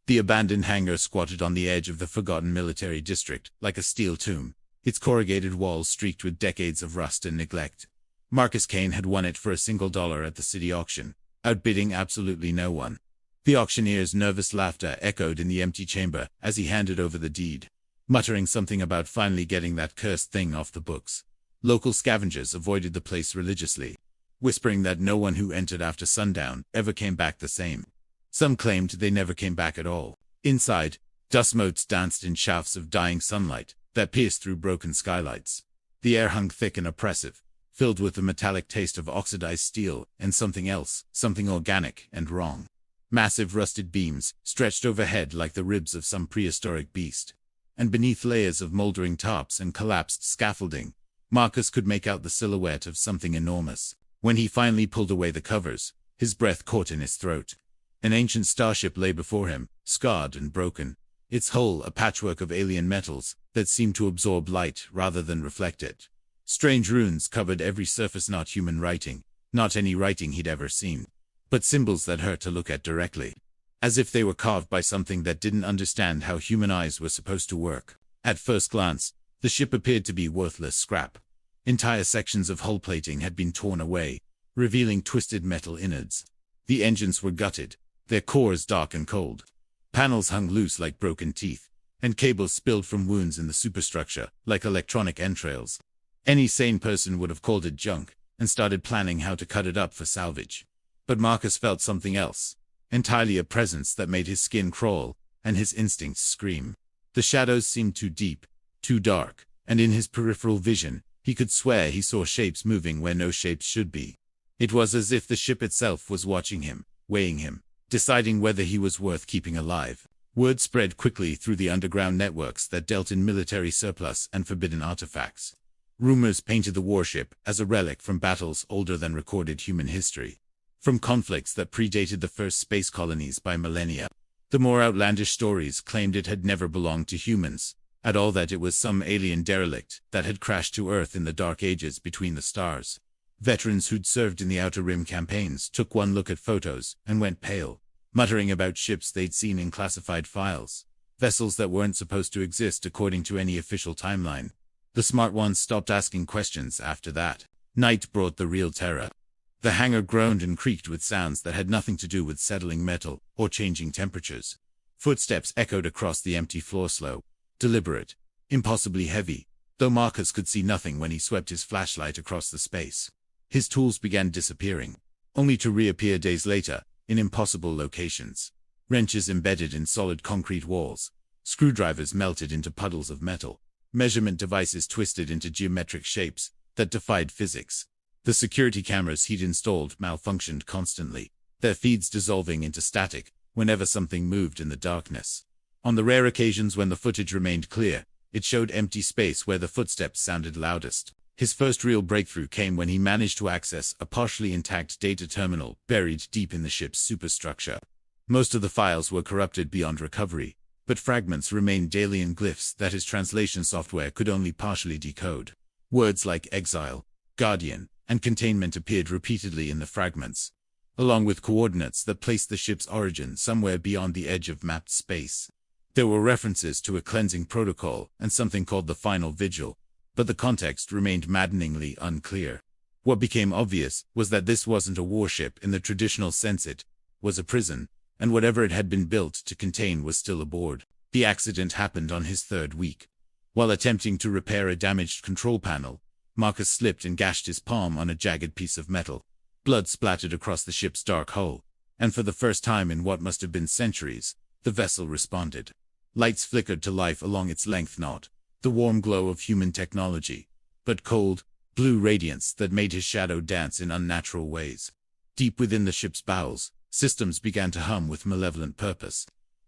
The abandoned hangar squatted on the edge of the forgotten military district, like a steel tomb, its corrugated walls streaked with decades of rust and neglect. Marcus Kane had won it for $1 at the city auction, outbidding absolutely no one. The auctioneer's nervous laughter echoed in the empty chamber as he handed over the deed, muttering something about finally getting that cursed thing off the books. Local scavengers avoided the place religiously, whispering that no one who entered after sundown ever came back the same. Some claimed they never came back at all. Inside, dust motes danced in shafts of dying sunlight that pierced through broken skylights. The air hung thick and oppressive, filled with the metallic taste of oxidized steel and something else, something organic and wrong. Massive rusted beams stretched overhead like the ribs of some prehistoric beast, and beneath layers of moldering tops and collapsed scaffolding, Marcus could make out the silhouette of something enormous. When he finally pulled away the covers, his breath caught in his throat. An ancient starship lay before him, scarred and broken, its hull a patchwork of alien metals that seemed to absorb light rather than reflect it. Strange runes covered every surface, not human writing, not any writing he'd ever seen, but symbols that hurt to look at directly, as if they were carved by something that didn't understand how human eyes were supposed to work. At first glance, the ship appeared to be worthless scrap. Entire sections of hull plating had been torn away, revealing twisted metal innards. The engines were gutted, their cores dark and cold. Panels hung loose like broken teeth, and cables spilled from wounds in the superstructure like electronic entrails. Any sane person would have called it junk and started planning how to cut it up for salvage. But Marcus felt something else, entirely a presence that made his skin crawl and his instincts scream. The shadows seemed too deep, too dark, and in his peripheral vision, he could swear he saw shapes moving where no shapes should be. It was as if the ship itself was watching him, weighing him, deciding whether he was worth keeping alive. Word spread quickly through the underground networks that dealt in military surplus and forbidden artifacts. Rumors painted the warship as a relic from battles older than recorded human history, from conflicts that predated the first space colonies by millennia. The more outlandish stories claimed it had never belonged to humans, at all, that it was some alien derelict that had crashed to Earth in the dark ages between the stars. Veterans who'd served in the Outer Rim campaigns took one look at photos and went pale, muttering about ships they'd seen in classified files, vessels that weren't supposed to exist according to any official timeline. The smart ones stopped asking questions after that. Night brought the real terror. The hangar groaned and creaked with sounds that had nothing to do with settling metal or changing temperatures. Footsteps echoed across the empty floor, slow, deliberate, impossibly heavy, though Marcus could see nothing when he swept his flashlight across the space. His tools began disappearing, only to reappear days later, in impossible locations. Wrenches embedded in solid concrete walls, screwdrivers melted into puddles of metal, measurement devices twisted into geometric shapes that defied physics. The security cameras he'd installed malfunctioned constantly, their feeds dissolving into static whenever something moved in the darkness. On the rare occasions when the footage remained clear, it showed empty space where the footsteps sounded loudest. His first real breakthrough came when he managed to access a partially intact data terminal buried deep in the ship's superstructure. Most of the files were corrupted beyond recovery, but fragments remained alien glyphs that his translation software could only partially decode. Words like exile, guardian, and containment appeared repeatedly in the fragments, along with coordinates that placed the ship's origin somewhere beyond the edge of mapped space. There were references to a cleansing protocol and something called the Final Vigil, but the context remained maddeningly unclear. What became obvious was that this wasn't a warship in the traditional sense. It was a prison, and whatever it had been built to contain was still aboard. The accident happened on his third week. While attempting to repair a damaged control panel, Marcus slipped and gashed his palm on a jagged piece of metal. Blood splattered across the ship's dark hull, and for the first time in what must have been centuries, the vessel responded. Lights flickered to life along its length, not the warm glow of human technology, but cold, blue radiance that made his shadow dance in unnatural ways. Deep within the ship's bowels, systems began to hum with malevolent purpose.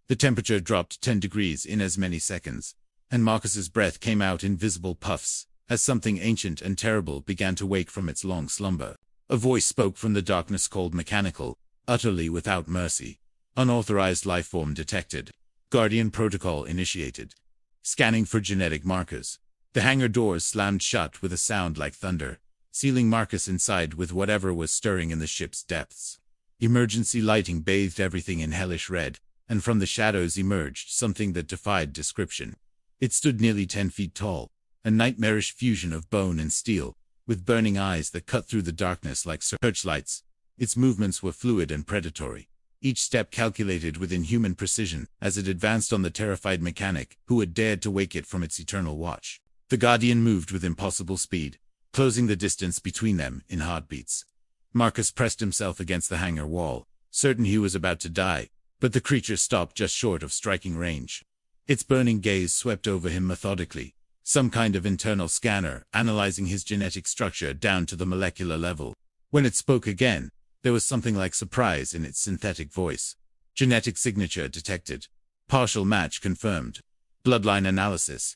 The temperature dropped 10 degrees in as many seconds, and Marcus's breath came out in visible puffs as something ancient and terrible began to wake from its long slumber. A voice spoke from the darkness, called mechanical, utterly without mercy. Unauthorized lifeform detected. Guardian protocol initiated. Scanning for genetic markers. The hangar doors slammed shut with a sound like thunder, sealing Marcus inside with whatever was stirring in the ship's depths. Emergency lighting bathed everything in hellish red, and from the shadows emerged something that defied description. It stood nearly 10 feet tall, a nightmarish fusion of bone and steel, with burning eyes that cut through the darkness like searchlights. Its movements were fluid and predatory, each step calculated with inhuman precision as it advanced on the terrified mechanic who had dared to wake it from its eternal watch. The Guardian moved with impossible speed, closing the distance between them in heartbeats. Marcus pressed himself against the hangar wall, certain he was about to die, but the creature stopped just short of striking range. Its burning gaze swept over him methodically, some kind of internal scanner analyzing his genetic structure down to the molecular level. When it spoke again, there was something like surprise in its synthetic voice. Genetic signature detected. Partial match confirmed. Bloodline analysis. ...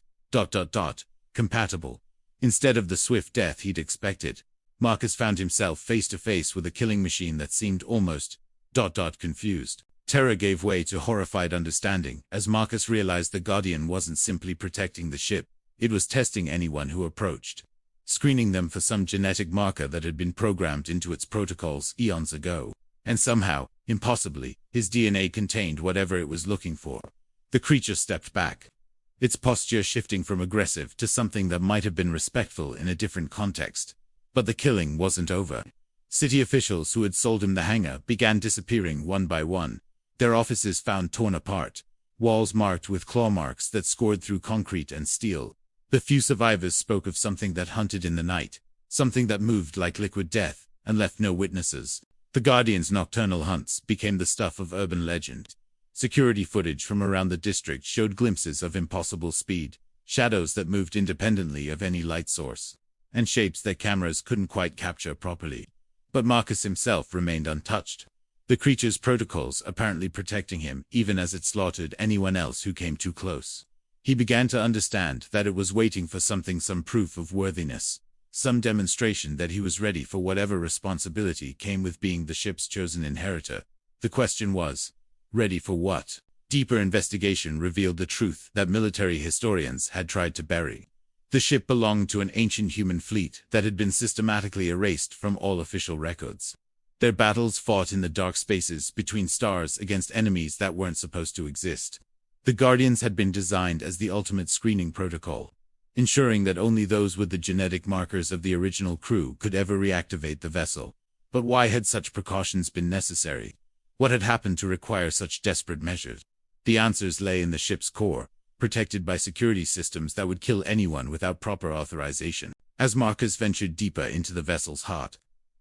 Compatible. Instead of the swift death he'd expected, Marcus found himself face to face with a killing machine that seemed almost ... confused. Terror gave way to horrified understanding as Marcus realized the Guardian wasn't simply protecting the ship, it was testing anyone who approached, screening them for some genetic marker that had been programmed into its protocols eons ago. And somehow, impossibly, his DNA contained whatever it was looking for. The creature stepped back, its posture shifting from aggressive to something that might have been respectful in a different context. But the killing wasn't over. City officials who had sold him the hangar began disappearing one by one, their offices found torn apart, walls marked with claw marks that scored through concrete and steel. The few survivors spoke of something that hunted in the night, something that moved like liquid death and left no witnesses. The Guardian's nocturnal hunts became the stuff of urban legend. Security footage from around the district showed glimpses of impossible speed, shadows that moved independently of any light source, and shapes that cameras couldn't quite capture properly. But Marcus himself remained untouched, the creature's protocols apparently protecting him even as it slaughtered anyone else who came too close. He began to understand that it was waiting for something, some proof of worthiness, some demonstration that he was ready for whatever responsibility came with being the ship's chosen inheritor. The question was, ready for what? Deeper investigation revealed the truth that military historians had tried to bury. The ship belonged to an ancient human fleet that had been systematically erased from all official records. Their battles fought in the dark spaces between stars against enemies that weren't supposed to exist. The Guardians had been designed as the ultimate screening protocol, ensuring that only those with the genetic markers of the original crew could ever reactivate the vessel. But why had such precautions been necessary? What had happened to require such desperate measures? The answers lay in the ship's core, protected by security systems that would kill anyone without proper authorization. As Marcus ventured deeper into the vessel's heart,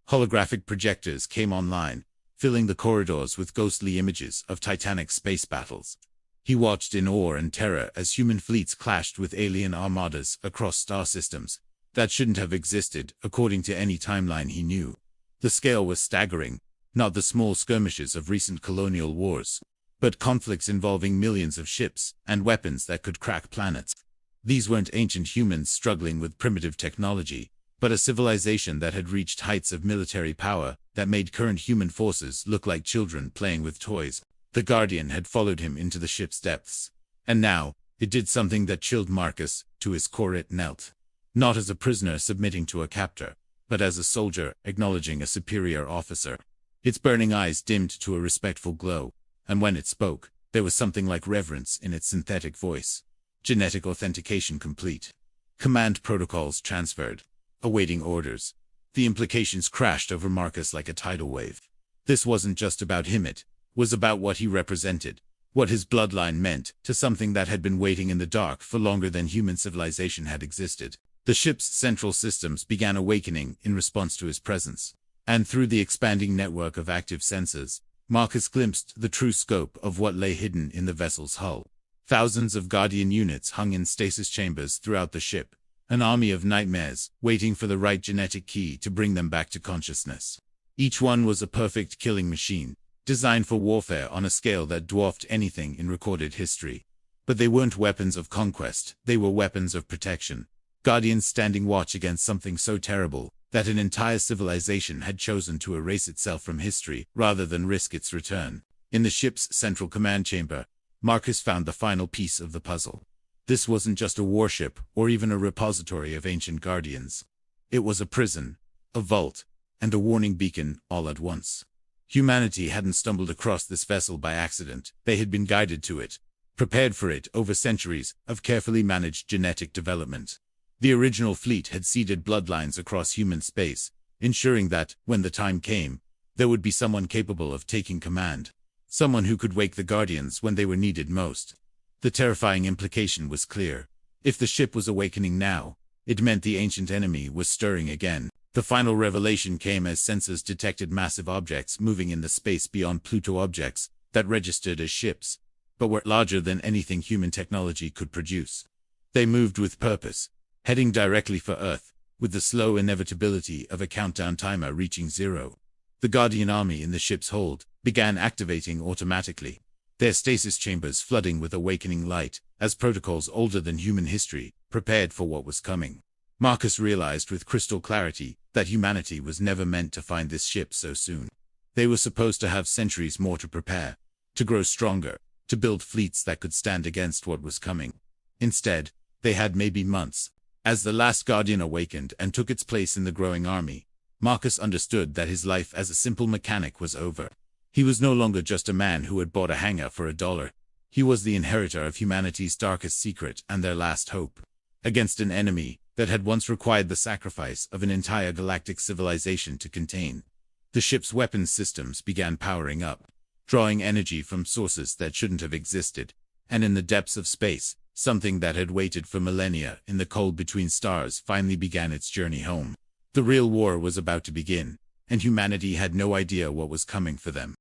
holographic projectors came online, filling the corridors with ghostly images of titanic space battles. He watched in awe and terror as human fleets clashed with alien armadas across star systems that shouldn't have existed according to any timeline he knew. The scale was staggering, not the small skirmishes of recent colonial wars, but conflicts involving millions of ships and weapons that could crack planets. These weren't ancient humans struggling with primitive technology, but a civilization that had reached heights of military power that made current human forces look like children playing with toys. The Guardian had followed him into the ship's depths, and now, it did something that chilled Marcus to his core. It knelt, not as a prisoner submitting to a captor, but as a soldier acknowledging a superior officer. Its burning eyes dimmed to a respectful glow, and when it spoke, there was something like reverence in its synthetic voice. Genetic authentication complete. Command protocols transferred. Awaiting orders. The implications crashed over Marcus like a tidal wave. This wasn't just about him, it was about what he represented, what his bloodline meant to something that had been waiting in the dark for longer than human civilization had existed. The ship's central systems began awakening in response to his presence, and through the expanding network of active sensors, Marcus glimpsed the true scope of what lay hidden in the vessel's hull. Thousands of Guardian units hung in stasis chambers throughout the ship, an army of nightmares waiting for the right genetic key to bring them back to consciousness. Each one was a perfect killing machine, designed for warfare on a scale that dwarfed anything in recorded history. But they weren't weapons of conquest, they were weapons of protection. Guardians standing watch against something so terrible that an entire civilization had chosen to erase itself from history rather than risk its return. In the ship's central command chamber, Marcus found the final piece of the puzzle. This wasn't just a warship or even a repository of ancient Guardians. It was a prison, a vault, and a warning beacon all at once. Humanity hadn't stumbled across this vessel by accident. They had been guided to it, prepared for it over centuries of carefully managed genetic development. The original fleet had seeded bloodlines across human space, ensuring that, when the time came, there would be someone capable of taking command. Someone who could wake the Guardians when they were needed most. The terrifying implication was clear. If the ship was awakening now, it meant the ancient enemy was stirring again. The final revelation came as sensors detected massive objects moving in the space beyond Pluto, objects that registered as ships, but were larger than anything human technology could produce. They moved with purpose, heading directly for Earth, with the slow inevitability of a countdown timer reaching zero. The Guardian army in the ship's hold began activating automatically, their stasis chambers flooding with awakening light, as protocols older than human history prepared for what was coming. Marcus realized with crystal clarity that humanity was never meant to find this ship so soon. They were supposed to have centuries more to prepare, to grow stronger, to build fleets that could stand against what was coming. Instead, they had maybe months. As the last Guardian awakened and took its place in the growing army, Marcus understood that his life as a simple mechanic was over. He was no longer just a man who had bought a hangar for $1. He was the inheritor of humanity's darkest secret and their last hope. Against an enemy that had once required the sacrifice of an entire galactic civilization to contain. The ship's weapons systems began powering up, drawing energy from sources that shouldn't have existed, and in the depths of space, something that had waited for millennia in the cold between stars finally began its journey home. The real war was about to begin, and humanity had no idea what was coming for them.